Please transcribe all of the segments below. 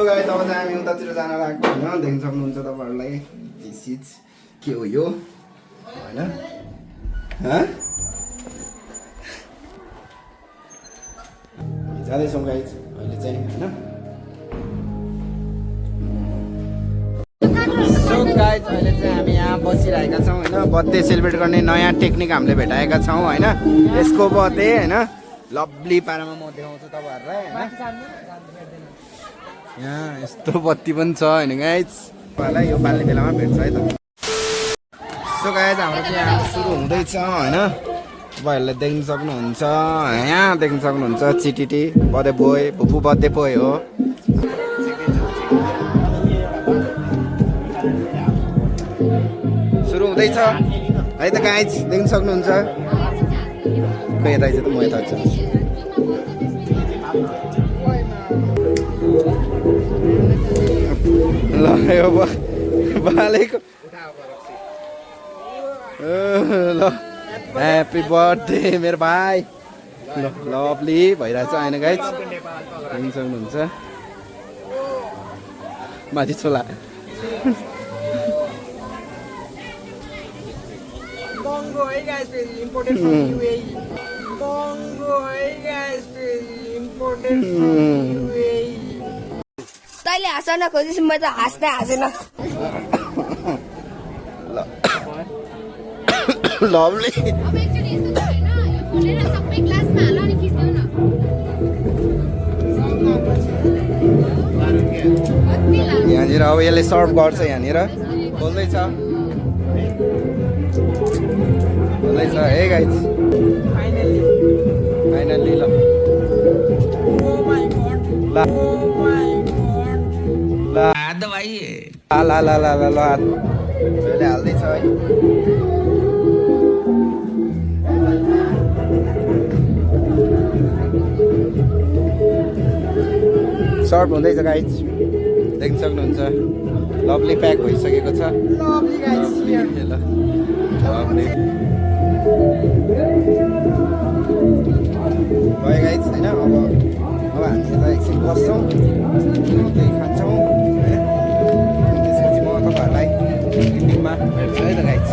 Guys अब चाहिँ हामी उतातिर जान लागेको होइन देख्न सक्नुहुन्छ तपाईँहरूलाई दिस इज के हो यो होइन जाँदैछौँ गाइस अहिले चाहिँ होइन सो गाइस अहिले चाहिँ हामी यहाँ बसिरहेका छौँ होइन बर्थडे सेलिब्रेट गर्ने नयाँ टेक्निक हामीले भेटाएका छौँ होइन यसको बर्थडे होइन लभली पारामा म देखाउँछु तपाईँहरूलाई होइन यहाँ यस्तो बत्ती पनि छ होइन गाइस तपाईँहरूलाई यो पाल्ने बेलामा भेट्छ है त सो गाइस हाम्रो चाहिँ यहाँ सुरु हुँदैछ होइन तपाईँहरूले देख्न सक्नुहुन्छ यहाँ देख्न सक्नुहुन्छ चिटिटी बर्थडे बोय भुपू बर्थडे बोय हो सुरु हुँदैछ है त गाइस देख्न सक्नुहुन्छ यता चाहिँ त म यता छु ल यो बालेको ल ह्याप्पी बर्थडे मेरो भाइ ल लभली भइरहेछ होइन गाइस देख्न सक्नुहुन्छ माथि छोला Bongo, hey guys, imported from UAE. Bongo, hey guys, imported from UAE. तैँले हाँस्न खोजेपछि म त हाँस्दै हाँसेन लभली अब एक्चुअली यस्तो त हैन यो खोलेर सबै ग्लासमा हाल अनि खिच्देऊ न यहाँनिर अब यसले सर्भ गर्छ यहाँनिर खोल्दैछ खोल्दैछ हे गाइस फाइनल्ली ल Oh my god. ल Oh my god. ल ल ल ल ल ल अहिले हाल्दैछ है सर्भ हुँदैछ गाइस देख्न सक्नुहुन्छ लभली प्याक भइसकेको छ Lovely guys here. ल लभली भयो गाइस होइन अब हामी यता एकछिन बस्छौँ केही खान्छौँ होइन त्यसपछि म तपाईँहरूलाई इभिनिङमा भेट्छु है त गाइस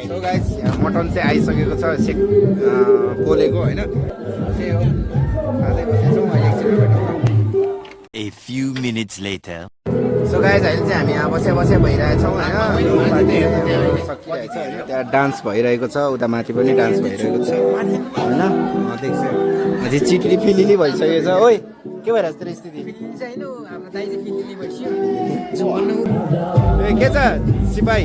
सो गाइस यहाँ मटन चाहिँ आइसकेको छ सेक पोलेको होइन त्यही हो खाँदै बसेछौँ अहिले एकछिन भेटौँ A few minutes later. So guys अहिले चाहिँ हामी यहाँ बसे भइरहेछौँ होइन सकिरहेछ होइन त्यहाँ डान्स भइरहेको छ उता माथि पनि डान्स भइरहेको छ होइन देख्छु अझै चिटली फिलिली भइसकेको छ ओइ के भइरहेछ तेरो स्थिति चाहिँ होइन हाम्रो दाइ चाहिँ फिलिली भइसक्यो ए के छ सिपाही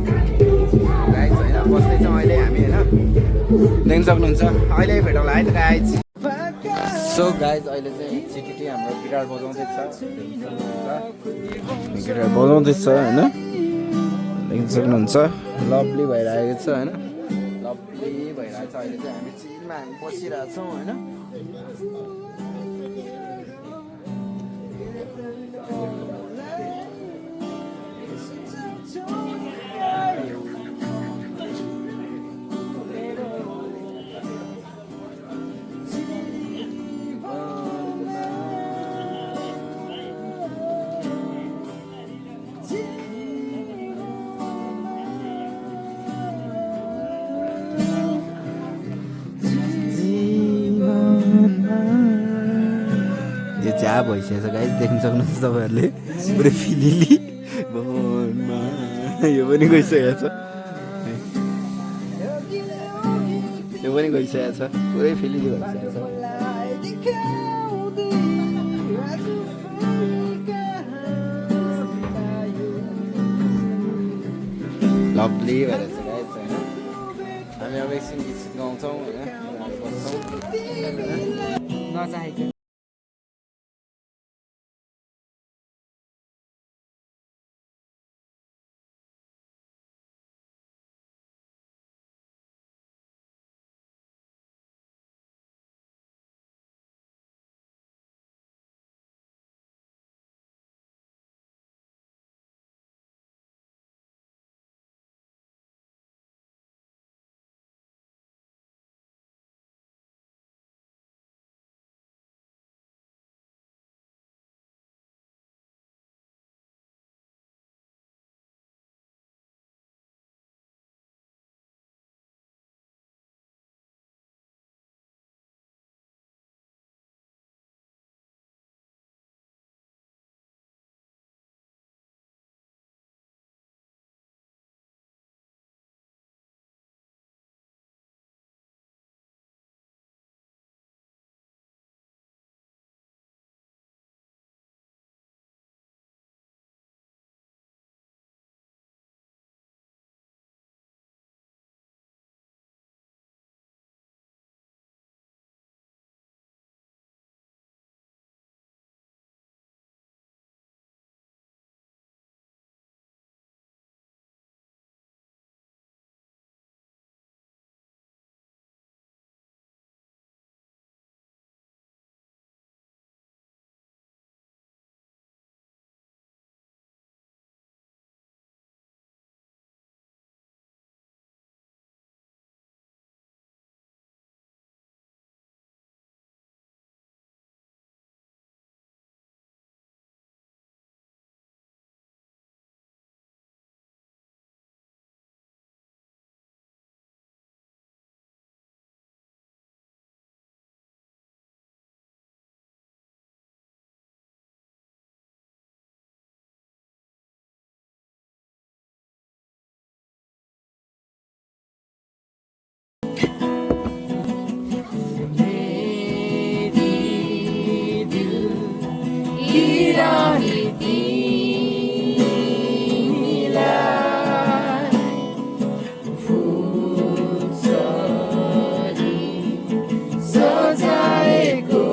गाइज होइन बस्दैछौँ अहिले हामी होइन देख्न सक्नुहुन्छ अहिले भेटौँला है त गाइज सो गाइज अहिले चाहिँ चिटिटी हाम्रो गिटार बजाउँदैछ गिटार बजाउँदैछ होइन देख्न सक्नुहुन्छ लभली भइरहेको छ होइन लभली भइरहेको छ अहिले चाहिँ हामी चिलमा हामी बसिरहेछौँ होइन यो चाहिँ भइसकेको छ गाइस देख्न सक्नुहुन्छ तपाईँहरूले पुरै फिलिली भवनमा यो पनि गइसकेको छ यो पनि गइसकेको छ पुरै फिलिली भइसकेको छ लभली भएर चाहिँ गाइस होइन हामी अब एकछिन गीत गाउँछौँ होइन नचाहेको चाहे तिमीलाई फुलसरी सजाएको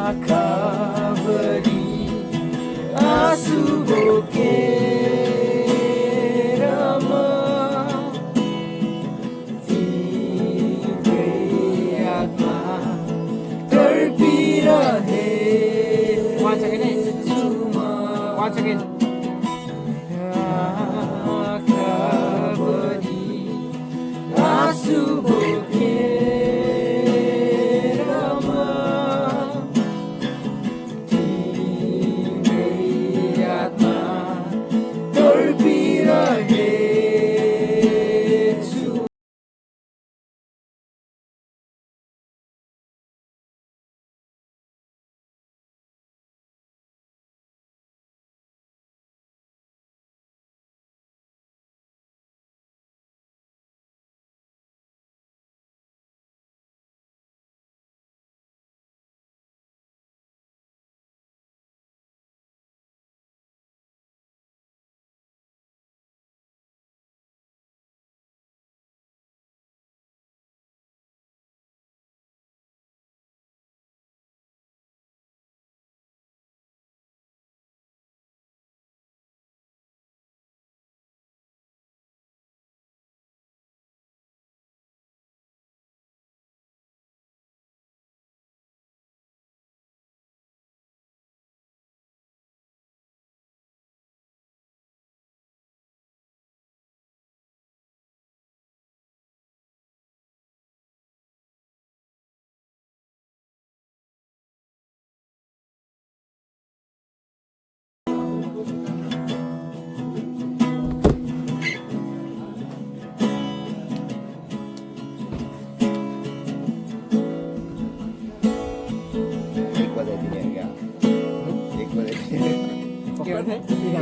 आँखाभरि आँसु बोकेर म तिम्रै यादमा तडपिरहेछु म। आँखाभरि आँसु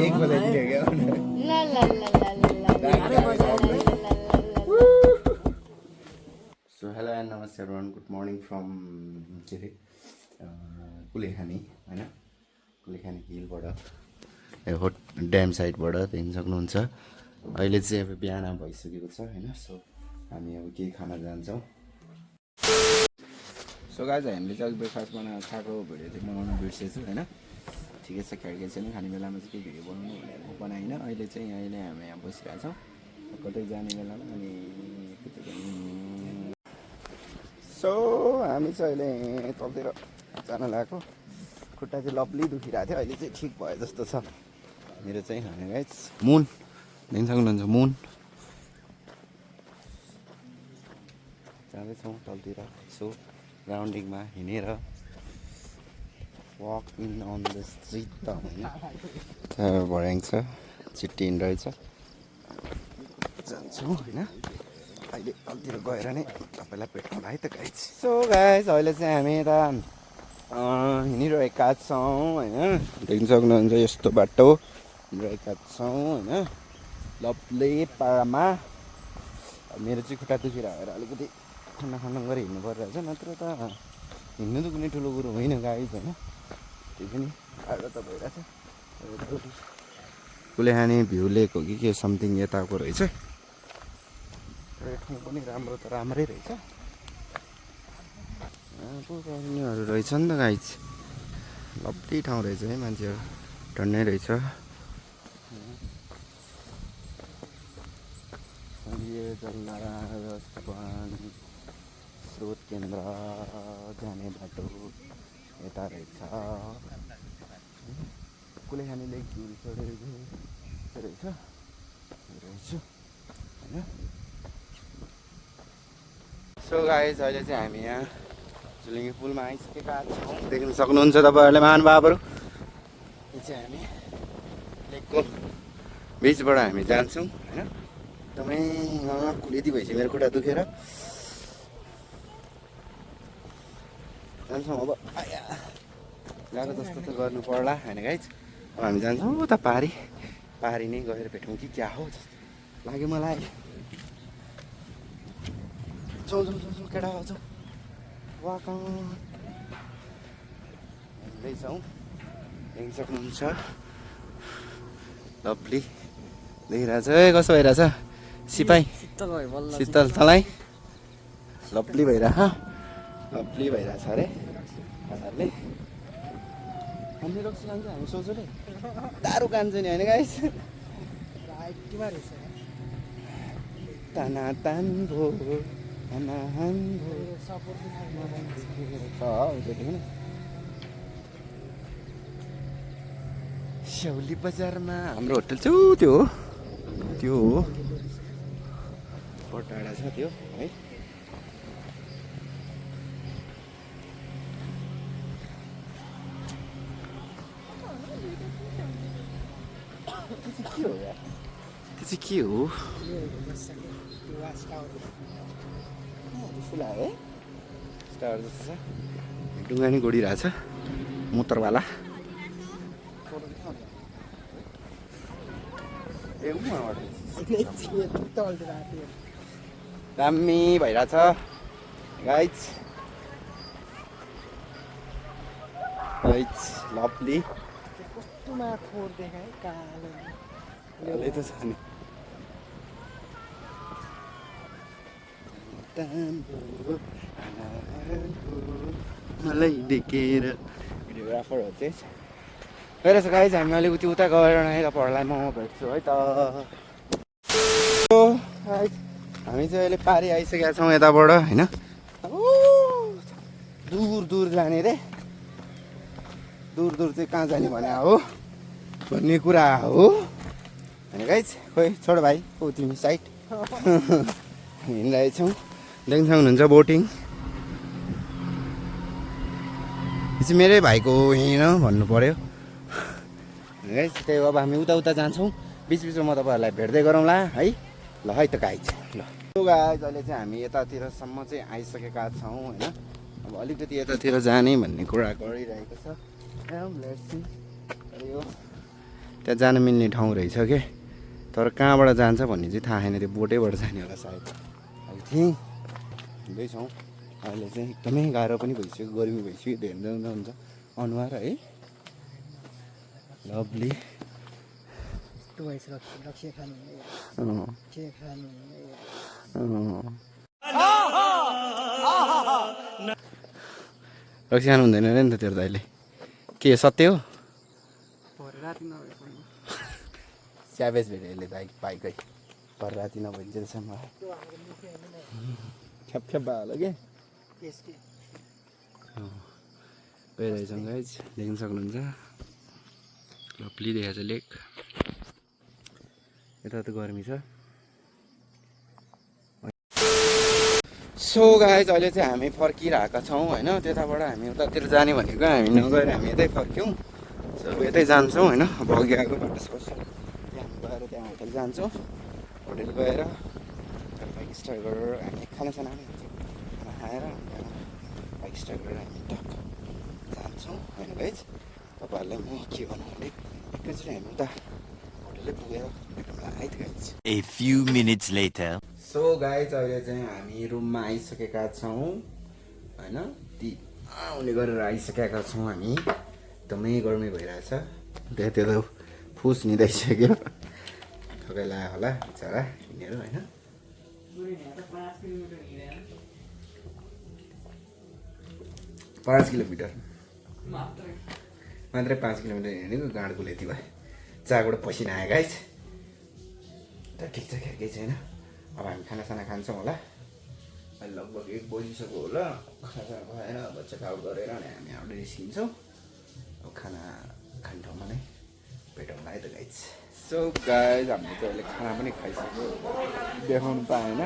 एक बजाइदिने क्या ला ला ला ला ला सो हेलो एन्ड नमस्ते एभ्रिवान, गुड मर्निङ फ्रम के अरे कुलेखानी होइन, कुलेखानी हिलबाट हो ड्याम साइडबाट देख्न सक्नुहुन्छ। अहिले चाहिँ अब बिहान भइसकेको छ होइन। सो हामी अब केही खान जान्छौँ। सो गाइज हामीले चाहिँ अघि ब्रेकफास्ट खाएको भिडियो चाहिँ बनाउनु बिर्सेछु होइन। ठिकै छ, खेड्के छैन, खाने बेलामा चाहिँ केही भिडियो बनाउनु भनेर बनाएन। अहिले चाहिँ हामी यहाँ बसिरहेको छौँ कतै जाने बेलामा। अनि सो हामी चाहिँ अहिले तलतिर जान लागेको। खुट्टा चाहिँ लप्ली दुखिरहेको थियो, अहिले चाहिँ ठिक भयो जस्तो छ मेरो चाहिँ होइन गाइज। मुन देख्न सक्नुहुन्छ, मुन जाँदैछौँ तलतिर। सो राउन्डिङमा हिँडेर walk in on the street त होइन, भर्याङ छ, छिट्टी हिँड्दो रहेछ। जान्छौँ होइन अहिले अलितिर गएर नै तपाईँलाई भेट्नुलाई है त गाइज सो गाइज अहिले चाहिँ हामी यता हिँडिरहेका छौँ होइन देख्न सक्नुहुन्छ यस्तो बाटो हिँडिरहेका छौँ होइन लप्ले पारामा मेरो चाहिँ खुट्टा दुखिरहेर अलिकति खाना गरेर हिँड्नु परिरहेछ नत्र त हिँड्नु त कुनै ठुलो कुरो होइन गाइज होइन त्यो पनि गाह्रो त भइरहेछ कुलेखानी भ्यू लेक हो कि के समथिङ यताको रहेछ ठाउँ पनि राम्रो त राम्रै रहेछ गर्नेहरू रहेछ नि त गाइज लप्ली ठाउँ रहेछ है मान्छेहरू टन्नै रहेछ स्रोत केन्द्र जाने बाटो यता रहेछ कुलेखानी लेक भ्यू रहेछ होइन सो गाइज अहिले चाहिँ हामी यहाँ झुलिङ्गे पुलमा आइसकेका छौँ देख्न सक्नुहुन्छ तपाईँहरूले महानुभावहरू यो चाहिँ हामी लेकको बिचबाट हामी जान्छौँ होइन एकदमै कुलेती भइसक्यो मेरो खुट्टा दुखेर जान्छौँ अब गएको जस्तो त गर्नु पर्ला होइन गाइज अब हामी जान्छौँ उता पारी नै गएर भेटौँ कि क्या हो जस्तो लाग्यो मलाई जाउँ केटा जाउँ वाक हिँड्दैछौँ देख्न सक्नुहुन्छ लभली देखिरहेछ है कसो भइरहेछ सिपाही शीतल तँलाई लभली भइरहेछ अरे हजुरले हामी रक्सी खान्छ हामी सोचौँ दारू कान्छ नि होइन गाइस ताना तान भो स्याउली बजारमा हाम्रो होटल चाहिँ त्यो हो पटाडा छ त्यो है त्यो चाहिँ के हो फुला है स्टार जस्तो छ ढुङ्गा नि गोडिरहेछ मोटरवाला दामी भइरहेछ गाइज लभली कालै त छ नि मलाई देखेर भिडियोग्राफर हो चाहिँ गइरहेछ गाइज हामी अलिकति उता गएर नै तपाईँहरूलाई म भेट्छु है त हामी चाहिँ अहिले पारी आइसकेका छौँ यताबाट होइन दूर जाने रे दूर चाहिँ कहाँ जाने भने हो भन्ने कुरा हो होइन गाइज खोइ छोड भाइ हो तिमी साइड हिँडिरहेछौँ देख्न सक्नुहुन्छ बोटिङ यो चाहिँ मेरै भाइको हिँड भन्नु पर्यो गाइज त्यही अब हामी उता जान्छौँ बिचमा म तपाईँहरूलाई भेट्दै गरौँला है ल है त गाइज ल गाइज अहिले चाहिँ हामी यतातिरसम्म चाहिँ आइसकेका छौँ होइन अब अलिकति यतातिर जाने भन्ने कुरा गरिरहेको छ यो त्यहाँ जान मिल्ने ठाउँ रहेछ के तर कहाँबाट जान्छ भन्ने चाहिँ थाहा छैन त्यो बोटैबाट जाने होला सायद अब थियौँ हिँड्दैछौँ अहिले चाहिँ एकदमै गाह्रो पनि भइसक्यो गर्मी भइसक्यो धेरै हुन्छ अनुहार है लभली रक्सी खानु हुँदैन अरे नि त तेरो त अहिले के सत्य हो स्याभेज भेट्यो यसले त बाइकै भर राति नभइन्जेलसम्म ख्याप भयो के गइरहेछौँ गाइज देख्न सक्नुहुन्छ लभली देखाएको छ लेक यता त गर्मी छ सो गाइज अहिले चाहिँ हामी फर्किरहेका छौँ होइन त्यताबाट हामी उतातिर जाने भनेको हामी नगएर हामी यतै फर्क्यौँ सो यतै जान्छौँ होइन अब अघि आएको बाटो सोच्छौँ त्यहाँ गएर त्यहाँ होटल जान्छौँ होटेल गएर बाइक स्टार्ट गरेर हामी खानासाना पनि हुन्छ खाना खाएर बाइक स्टार्ट गरेर हामी टक्क जान्छौँ होइन गाइज तपाईँहरूलाई म के भनौँ भने एकैचोटि हामी उता होटेलै पुगेर है त guys A few minutes later. So guys अहिले चाहिँ हामी रुममा आइसकेका छौँ होइन ती आउने गरेर आइसकेका छौँ हामी एकदमै गर्मी भइरहेछ त्यहाँ त्यो त फुस निदाइसक्यो थकै लाग्यो होला बिचरा यिनीहरू होइन 5 किलोमिटर मात्रै 5 किलोमिटर हिँडेको गाँडको लेती भयो चाबाट पसिना आयो गाइज त ठिक छ केही छैन अब हामी खानासाना खान्छौँ होला अहिले लगभग 1 बजिसक्यो होला खानासाना खाएर अब चेकआउट गरेर अनि हामी आउँदै निस्किन्छौँ अब खाना खाने ठाउँमा नै भेटौँला है त गाइज सो गाइज हामीले चाहिँ अहिले खाना पनि खाइसक्यो देखाउनु पाएन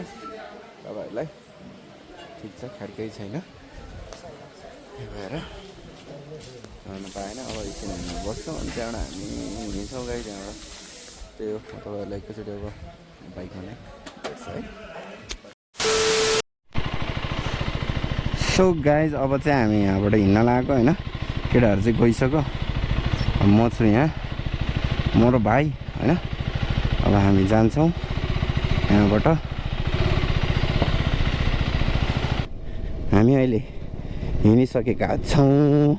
तपाईँहरूलाई ठिक छ खैर केही छैन त्यही भएर खानु पाएन अब एकछिन हामी बस्छौँ अनि त्यहाँबाट हामी हिँड्छौँ गाइज त्यहाँबाट त्यही हो तपाईँहरूलाई एकैचोटि अब बाइकमा नै भेट्छ है सो गाइज अब चाहिँ हामी यहाँबाट हिँड्न लागेको होइन केटाहरू चाहिँ गइसक्यो म छु यहाँ म र भाइ होइन अब हामी जान्छौँ यहाँबाट हामी अहिले हिँडिसकेका छौँ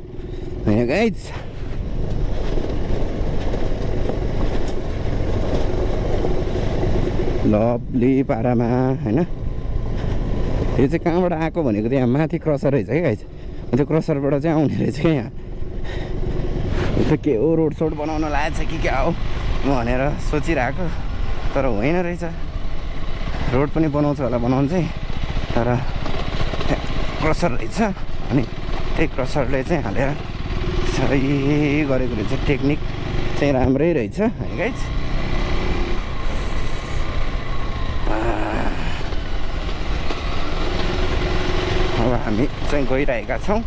होइन गाइज लभली पारामा होइन यो चाहिँ कहाँबाट आएको भनेको त यहाँ माथि क्रसर रहेछ क्या गाइज त्यो क्रसरबाट चाहिँ आउने रहेछ क्या यहाँ त्यो के हो रोड सोड बनाउन लागेको छ कि क्या हो भनेर सोचिरहेको तर होइन रहेछ रोड पनि बनाउँछ होला बनाउनु चाहिँ तर क्रसर रहेछ अनि त्यही क्रसरले चाहिँ हालेर सही गरेको रहेछ टेक्निक चाहिँ राम्रै रहेछ है गाइज अब हामी चाहिँ गइरहेका छौँ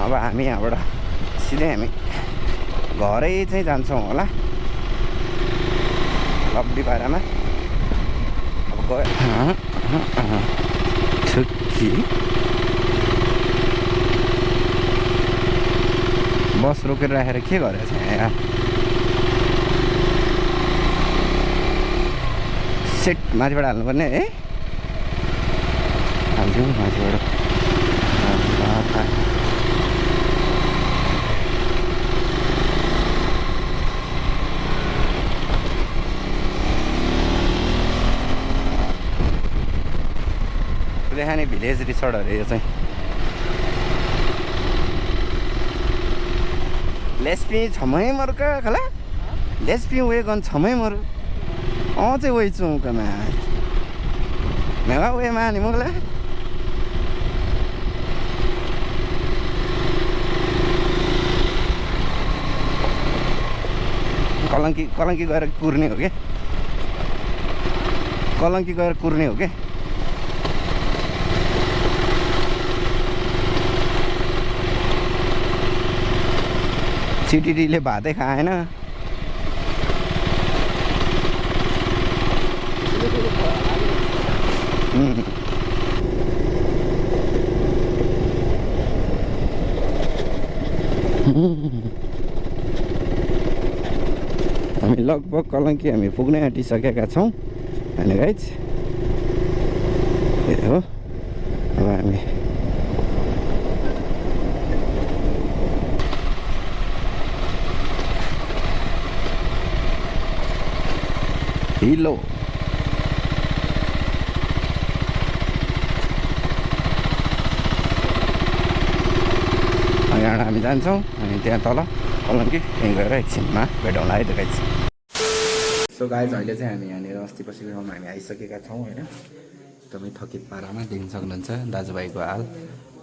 अब हामी यहाँबाट सिधै हामी घरै चाहिँ जान्छौँ होला लब्बी पारामा अब गयो छुक्की बस रोकेर राखेर के गरेछ यहाँ सेट माथिबाट हाल्नुपर्ने है हालिदिउँ माथिबाट देखाने भिलेज रिसोर्टहरू यो चाहिँ लेस्पी छमै मर्का खला लेस्पी उयो गन छमै मरु चाहिँ उयो चौकमा मेवा उयो माने मुगला कलङ्की गएर कुर्ने हो क्या कलङ्की गएर कुर्ने हो क्या सिटिडीले भातै खाएन हामी लगभग कलङ्की हामी पुग्नै आँटिसकेका छौँ होइन गाइज त्यही हो अब हामी हिलो यहाँबाट हामी जान्छौँ अनि त्यहाँ तल कलङ्की त्यहीँ गएर एकछिनमा भेटौँला है त गाइज सो गाइज अहिले चाहिँ हामी यहाँनिर अस्ति पछिको ठाउँमा हामी आइसकेका छौँ होइन एकदमै थकित पारामा देख्न सक्नुहुन्छ दाजुभाइको हाल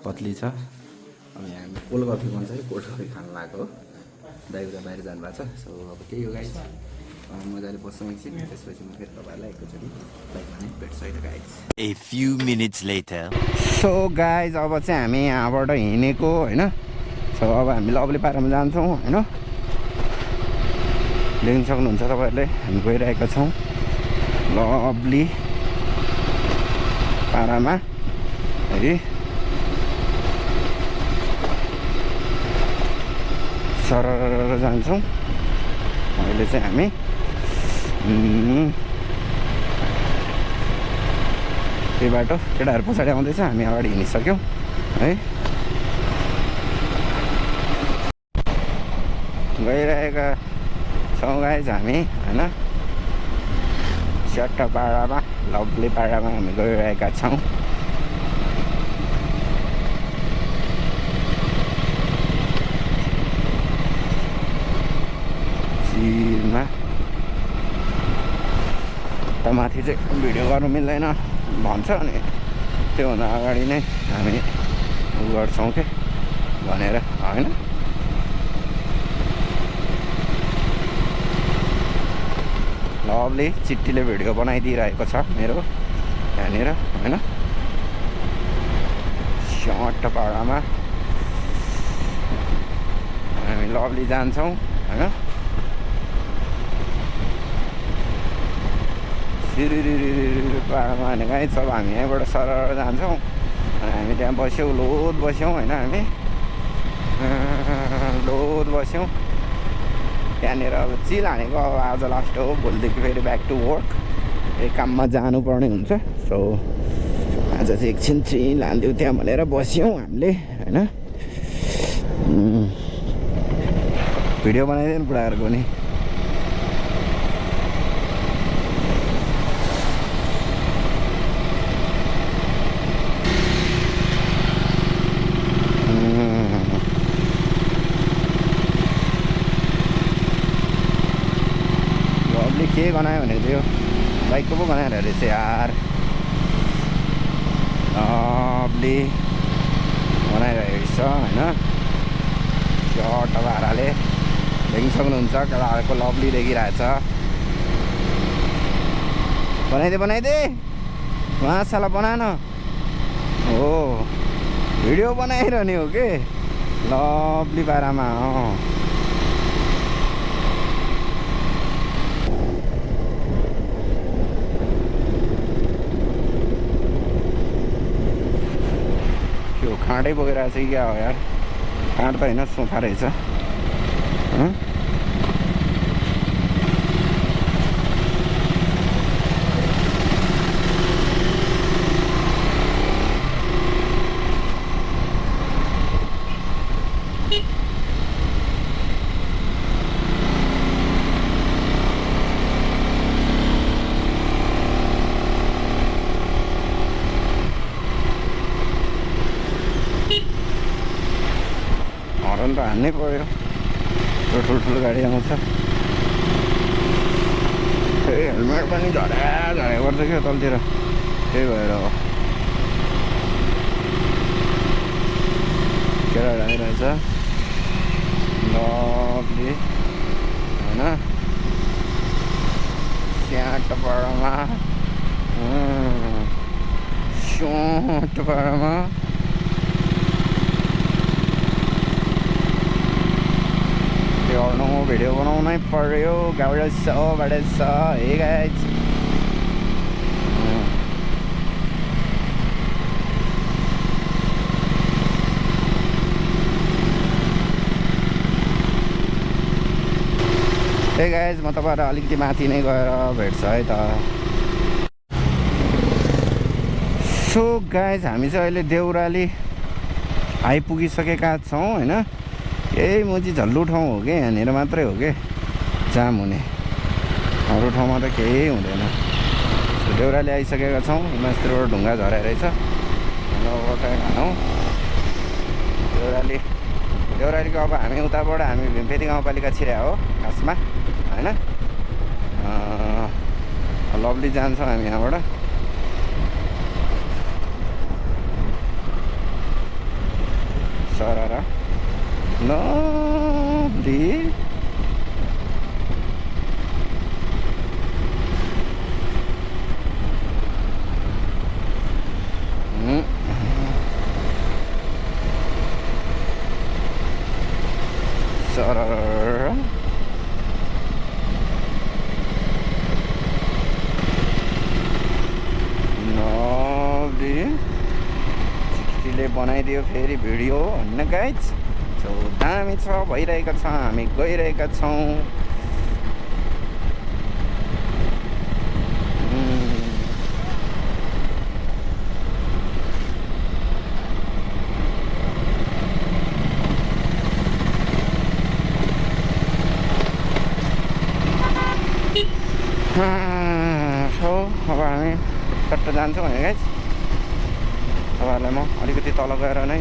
पत्ली छ अब यहाँ हामी कोल्ड कफी भन्छ कि कोल्ड कफी खानु लागेको दाइ उता बाहिर जानुभएको छ सो अब त्यही हो गाइज मजाले बस्छौँ एकछिन त्यसपछि म फेरि तपाईँहरूलाई एकैचोटि बाइकमा नै भेट्छु है त guys A few minutes later. So guys अब चाहिँ हामी यहाँबाट हिँडेको होइन सो अब हामी लभली पारामा जान्छौँ होइन देख्न सक्नुहुन्छ तपाईँहरूले हामी गइरहेका छौँ लभली पारामा है सरर जान्छौँ अहिले चाहिँ हामी त्यही बाटो केटाहरू पछाडि आउँदैछ हामी अगाडि हिँडिसक्यौँ है गइरहेका छौँ गाइज हामी होइन चट्ट पाडामा लभली पाडामा हामी गइरहेका छौँ चिरमा त माथि चाहिँ भिडियो गर्नु मिल्दैन भन्छ अनि त्योभन्दा अगाडि नै हामी उ गर्छौँ के भनेर होइन लभली चिट्टीले भिडियो बनाइदिइरहेको छ मेरो यहाँनिर होइन चट्ट पाडामा हामी लभली जान्छौँ होइन पाडामा भनेको है सब हामी यहाँबाट सरर जान्छौँ अनि हामी त्यहाँ बस्यौँ लोद बस्यौँ होइन हामी लोद बस्यौँ त्यहाँनिर अब चिल हानेको अब आज लास्ट हो भोलिदेखि फेरि ब्याक टु वर्क एक काममा जानुपर्ने हुन्छ सो आज चाहिँ एकछिन चिल हालिदिउँ त्यहाँ भनेर बस्यौँ हामीले होइन भिडियो बनाइदियो बुढाहरूको नि के गनायो भनेको थियो बाइकको पो गनाएर रहेछ यार लभली बनाइरहेको छ होइन चट्ट भाडाले देखिन सक्नुहुन्छ केटाहरूको लभली देखिरहेछ बनाइदे माछाला बना न हो भिडियो बनाइरहने हो के लभली पारामा खाँडै बोकेर चाहिँ क्या हो यार खाँड त होइन सोफा रहेछ हर्न त हान्नै पऱ्यो ठुल्ठुलो गाडी आउँछ फेरि हेलमेट पनि झऱ्या गर्छ क्या तलतिर त्यही भएर हो केटा आइरहेछ लभली होइन स्याट पाडामा स्याट पाडामा भिडियो बनाउनै पर्यो गाउँडा छ हे गाइज हे गाइज म तपाईँहरू अलिकति माथि नै गएर भेट्छ है त सो गाइज हामी चाहिँ अहिले देउराली आइपुगिसकेका छौँ होइन यही मुजी झल्लु ठाउँ हो कि यहाँनिर मात्रै हो कि जाम हुने अरू ठाउँमा त केही हुँदैन देउराली आइसकेका छौँ मास्तिरबाट ढुङ्गा झरेर रहेछ ढुङ्गाबाट खानौँ देउरालीको अब हामी उताबाट हामी भीमफेदी गाउँपालिका छिरा हो खासमा होइन लभली जान्छौँ हामी यहाँबाट सरर लभली मैले बनाइदियो फेरि भिडियो होइन गाइज। सो दामी छ, भइरहेको छ, हामी गइरहेका छौँ। सो अब हामी टट्ट जान्छौँ होइन गाइज। तपाईँहरूलाई म अलिकति तल गएर नै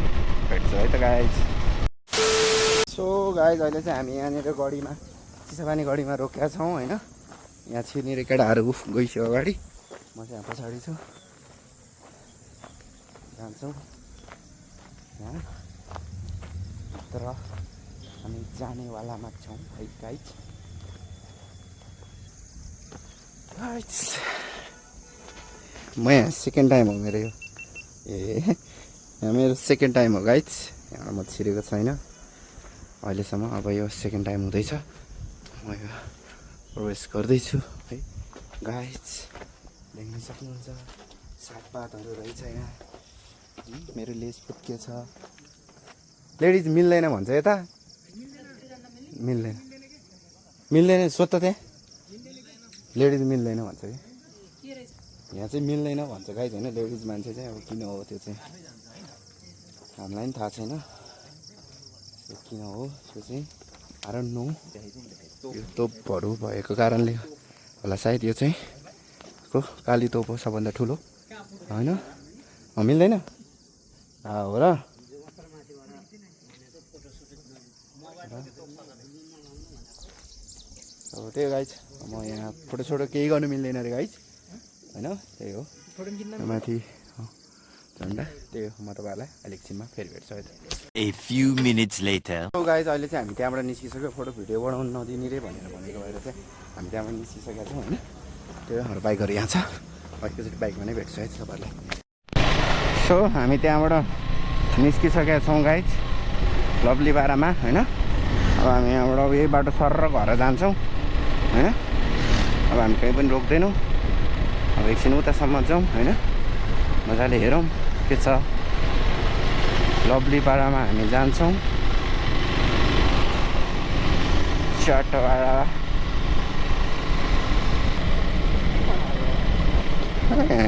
भेट्छु है त गाइज। सो गाइज अहिले चाहिँ हामी यहाँनिर गढीमा चिसापानी गढीमा रोकेका छौँ होइन। यहाँ छिर्नेर केटाहरू गइसक्यो अगाडि, म चाहिँ यहाँ पछाडि छु। जान्छौँ यहाँ तर हामी जानेवालामा छौँ है गाइज। म यहाँ सेकेन्ड टाइम हो मेरो यो, यहाँ मेरो सेकेन्ड टाइम हो गाइज। यहाँ म छिरेको छैन अहिलेसम्म, अब यो सेकेन्ड टाइम हुँदैछ। म यो प्रवेश गर्दैछु है गाइज। देख्न सक्नुहुन्छ सागपातहरू रहेछ यहाँ। मेरो लेस फुत्के छ। लेडिज मिल्दैन भन्छ यता, मिल्दैन मिल्दैन सोध्छ त्यहाँ, लेडिज मिल्दैन भन्छ कि यहाँ चाहिँ मिल्दैन भन्छ गाइज होइन। लेडिज मान्छे चाहिँ अब किन हो त्यो चाहिँ हामीलाई पनि थाहा छैन किन हो त्यो चाहिँ। I don't know, यो तोपहरू भएको कारणले होला सायद। यो चाहिँ को काली तोप हो सबभन्दा ठुलो होइन। मिल्दैन हो र। अब त्यही हो गाइज, म यहाँ फोटोसोटो केही गर्नु मिल्दैन अरे गाइज होइन। त्यही हो माथि झन्डा, त्यही हो। म तपाईँहरूलाई अहिले एकछिनमा फेरि भेट्छु है त। A few minutes later. So guys अहिले चाहिँ हामी त्यहाँबाट निस्किसक्यो। फोटो भिडियो बनाउनु नदिने रे भनेर भनेको भएर चाहिँ हामी त्यहाँबाट निस्किसकेका छौँ होइन। त्यही हाम्रो बाइकहरू यहाँ छ, एकैचोटि बाइकमा नै भेट्छु है तपाईँहरूलाई। सो हामी त्यहाँबाट निस्किसकेका छौँ गाइज लभली बारामा होइन। अब हामी यहाँबाट यही बाटो सर घर जान्छौँ होइन। अब हामी कहीँ पनि रोक्दैनौँ। अब एकछिन उतासम्म जाउँ होइन, मजाले हेरौँ के छ। लभली पाडामा हामी जान्छौँ। चाटोपाडा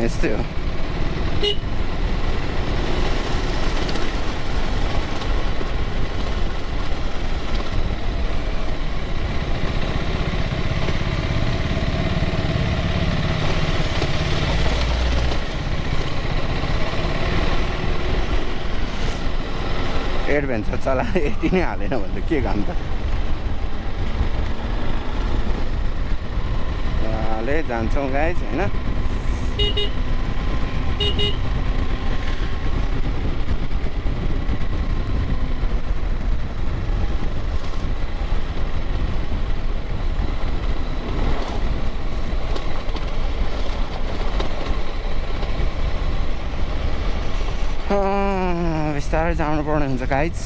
यस्तै हो। एडभेन्चर चला यति नै हालेन भने के काम त। हाले जान्छौँ गाइज होइन। बिस्तारै जानुपर्ने हुन्छ गाइज।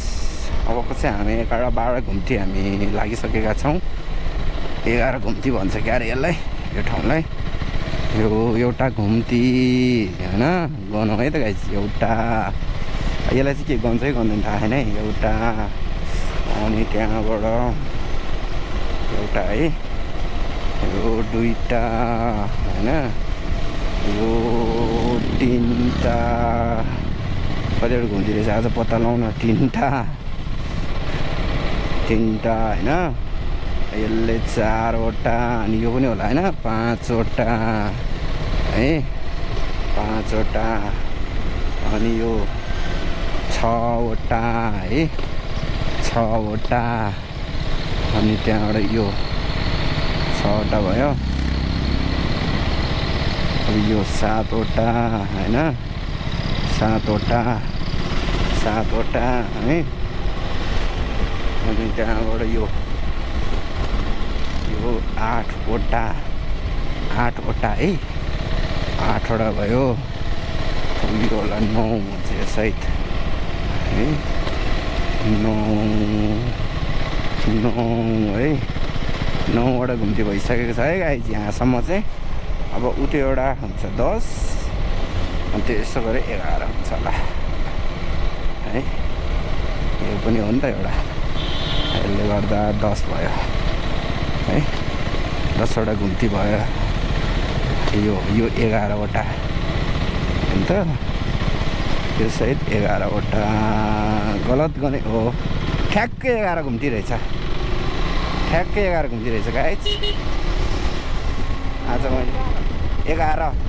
अबको चाहिँ हामी 11-12 घुम्ती हामी लागिसकेका छौँ। 11 घुम्ती भन्छ क्या अरे यसलाई, यो ठाउँलाई। यो एउटा घुम्ती होइन गनौँ है त गाइज। एउटा यसलाई चाहिँ के गन्छ कि गर्दैन थाहा छैन है। एउटा अनि त्यहाँबाट एउटा है, यो दुईवटा होइन, यो तिनवटा, कतिवटा घुम्ती रहेछ आज पत्ता लगाउन। तिनवटा होइन, यसले 4वटा अनि यो पनि होला होइन 5वटा है, 5वटा अनि यो 6वटा है, 6वटा अनि त्यहाँबाट यो 6वटा भयो। अब यो 7वटा होइन, 7वटा है। अनि त्यहाँबाट यो 8वटा है, 8वटा भयो। यो होला 9 हुन्छ सायद है, 9 है। 9वटा घुम्ती भइसकेको छ है गाइज यहाँसम्म चाहिँ। अब उतै एउटा हुन्छ 10 अनि त्यसो गरेर 11 हुन्छ होला। है यो पनि हो नि त एउटा यसले गर्दा 10 भयो है 10वटा घुम्ती भयो यो 11वटा हो नि त यो सहित 11वटा गलत गर्ने हो ठ्याक्कै 11 घुम्ती रहेछ ठ्याक्कै 11 घुम्ती रहेछ गाइज आज मैले 11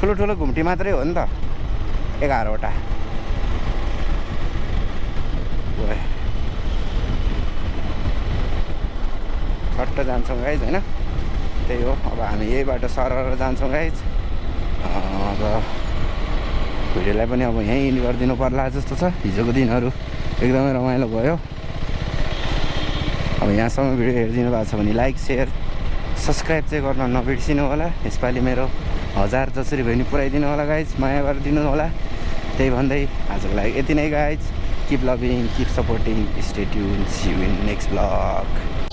ठुलो ठुलो घुम्टी मात्रै हो नि त 11वटा छट्ट जान्छौँ गाइज होइन त्यही हो अब हामी यही बाटो सरर जान्छौँ गाइज अब भिडियोलाई पनि अब यहीँ इन्ड गरिदिनु पर्ला जस्तो छ हिजोको दिनहरू एकदमै रमाइलो भयो अब यहाँसम्म भिडियो हेरिदिनु भएको छ भने लाइक सेयर सब्सक्राइब चाहिँ गर्न नबिर्सिनु होला यसपालि मेरो 1000 जसरी भए नि पुऱ्याइदिनु होला गाइज माया गरिदिनु होला त्यही भन्दै आजको लागि यति नै guys keep loving keep supporting stay tune see you in next blog